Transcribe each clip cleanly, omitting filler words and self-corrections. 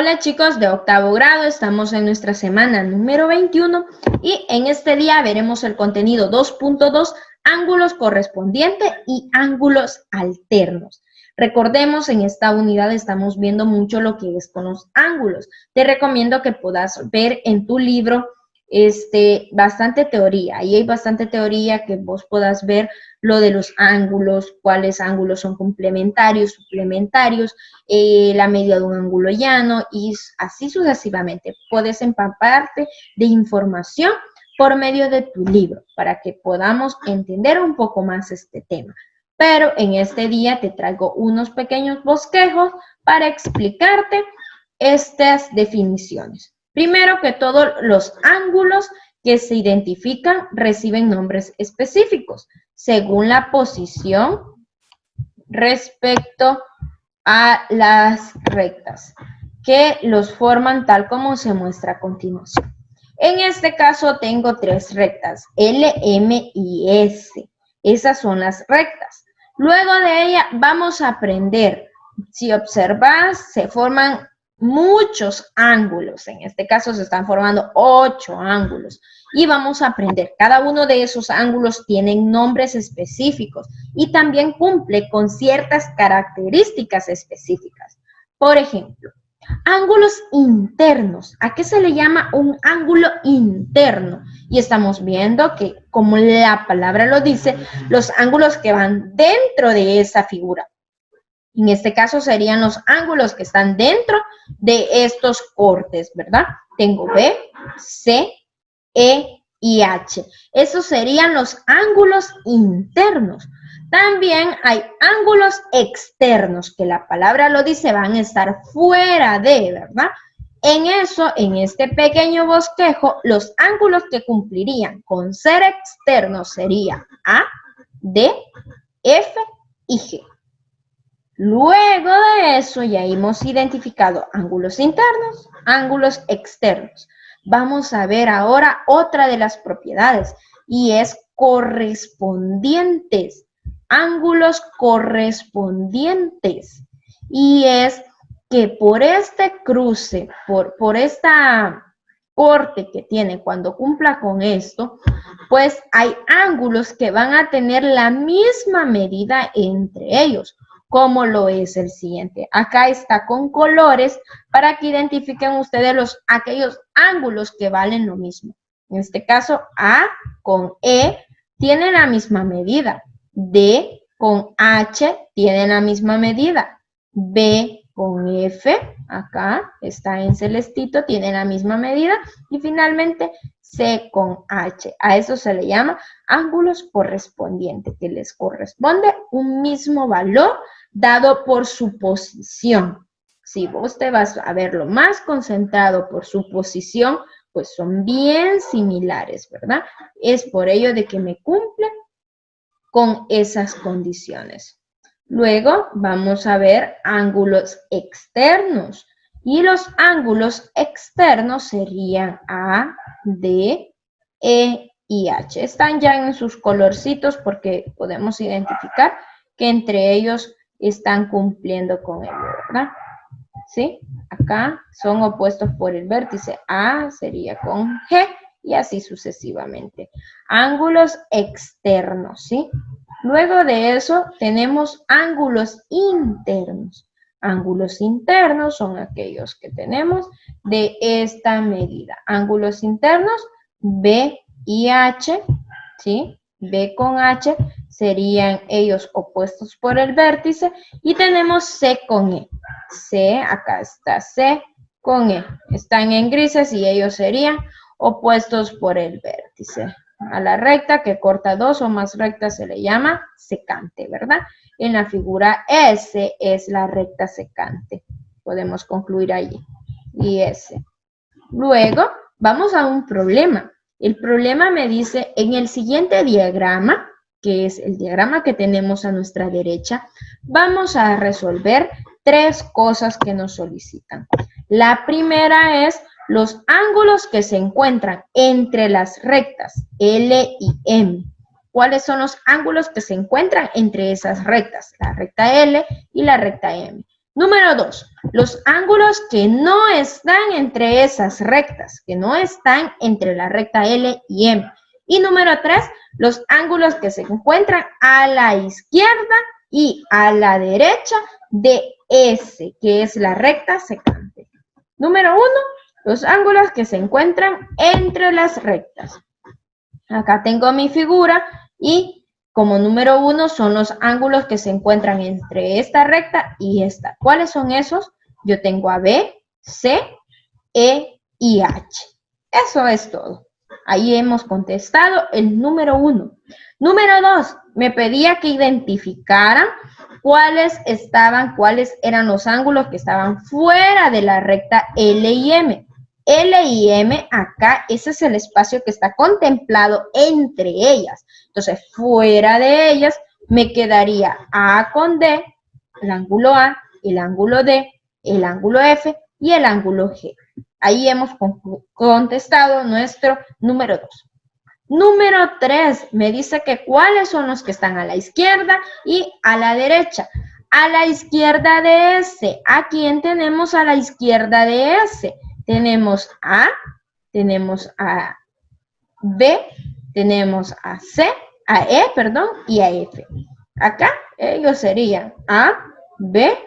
Hola chicos de octavo grado, estamos en nuestra semana número 21 y en este día veremos el contenido 2.2, ángulos correspondientes y ángulos alternos. Recordemos, en esta unidad estamos viendo mucho lo que es con los ángulos. Te recomiendo que puedas ver en tu libro bastante teoría. Ahí hay bastante teoría que vos puedas ver lo de los ángulos, cuáles ángulos son complementarios, suplementarios, la medida de un ángulo llano y así sucesivamente. Puedes empaparte de información por medio de tu libro para que podamos entender un poco más este tema. Pero en este día te traigo unos pequeños bosquejos para explicarte estas definiciones. Primero que todo, los ángulos que se identifican reciben nombres específicos según la posición respecto a las rectas que los forman tal como se muestra a continuación. En este caso tengo tres rectas, L, M y S. Esas son las rectas. Luego de ella vamos a aprender. Si observas, se forman muchos ángulos. En este caso se están formando 8 ángulos. Y vamos a aprender. Cada uno de esos ángulos tienen nombres específicos y también cumple con ciertas características específicas. Por ejemplo, ángulos internos. ¿A qué se le llama un ángulo interno? Y estamos viendo que, como la palabra lo dice, los ángulos que van dentro de esa figura. En este caso serían los ángulos que están dentro de estos cortes, ¿verdad? Tengo B, C, E y H. Esos serían los ángulos internos. También hay ángulos externos, que la palabra lo dice, van a estar fuera de, ¿verdad? En este pequeño bosquejo, los ángulos que cumplirían con ser externos serían A, D, F y G. Luego de eso ya hemos identificado ángulos internos, ángulos externos. Vamos a ver ahora otra de las propiedades y es correspondientes. Ángulos correspondientes. Y es que por este cruce, por esta corte que tiene cuando cumpla con esto, pues hay ángulos que van a tener la misma medida entre ellos, como lo es el siguiente. Acá está con colores para que identifiquen ustedes aquellos ángulos que valen lo mismo. En este caso, A con E tienen la misma medida. D con H tienen la misma medida. B con F, acá está en celestito, tienen la misma medida. Y finalmente, C con H. A eso se le llama ángulos correspondientes, que les corresponde un mismo valor dado por su posición. Si vos te vas a verlo más concentrado por su posición, pues son bien similares, ¿verdad? Es por ello de que me cumplen con esas condiciones. Luego vamos a ver ángulos externos. Y los ángulos externos serían A, D, E y H. Están ya en sus colorcitos porque podemos identificar que entre ellos están cumpliendo con el, ¿verdad? ¿Sí? Acá son opuestos por el vértice. A sería con G y así sucesivamente. Ángulos externos, ¿sí? Luego de eso tenemos ángulos internos. Ángulos internos son aquellos que tenemos de esta medida. Ángulos internos, B y H, ¿sí? B con H serían ellos opuestos por el vértice y tenemos C con E. C, acá está C con E. Están en grises y ellos serían opuestos por el vértice. A la recta que corta dos o más rectas se le llama secante, ¿verdad? En la figura S es la recta secante. Podemos concluir allí. Y S. Luego vamos a un problema. El problema me dice en el siguiente diagrama, que es el diagrama que tenemos a nuestra derecha, vamos a resolver tres cosas que nos solicitan. La primera es los ángulos que se encuentran entre las rectas L y M. ¿Cuáles son los ángulos que se encuentran entre esas rectas? La recta L y la recta M. Número 2, los ángulos que no están entre esas rectas, que no están entre la recta L y M. Y número 3, los ángulos que se encuentran a la izquierda y a la derecha de S, que es la recta secante. Número 1, los ángulos que se encuentran entre las rectas. Acá tengo mi figura y como número 1 son los ángulos que se encuentran entre esta recta y esta. ¿Cuáles son esos? Yo tengo a B, C, E y H. Eso es todo. Ahí hemos contestado el número 1. Número 2, me pedía que identificaran cuáles eran los ángulos que estaban fuera de la recta L y M. L y M acá, ese es el espacio que está contemplado entre ellas. Entonces, fuera de ellas me quedaría A con D, el ángulo A, el ángulo D, el ángulo F y el ángulo G. Ahí hemos contestado nuestro número 2. Número 3, me dice que cuáles son los que están a la izquierda y a la derecha. A la izquierda de S, ¿a quién tenemos a la izquierda de S? Tenemos a B, tenemos a C, a E, perdón, y a F. Acá ellos serían A, B,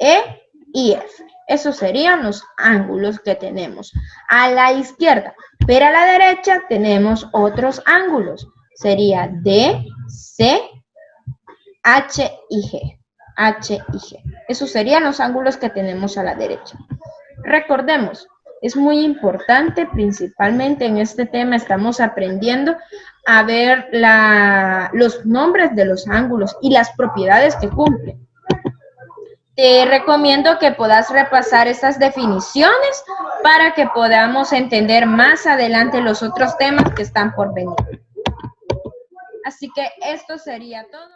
E y F. Esos serían los ángulos que tenemos a la izquierda. Pero a la derecha tenemos otros ángulos. Sería D, C, H y G. H y G. Esos serían los ángulos que tenemos a la derecha. Recordemos, es muy importante, principalmente en este tema estamos aprendiendo a ver los nombres de los ángulos y las propiedades que cumplen. Te recomiendo que puedas repasar estas definiciones para que podamos entender más adelante los otros temas que están por venir. Así que esto sería todo.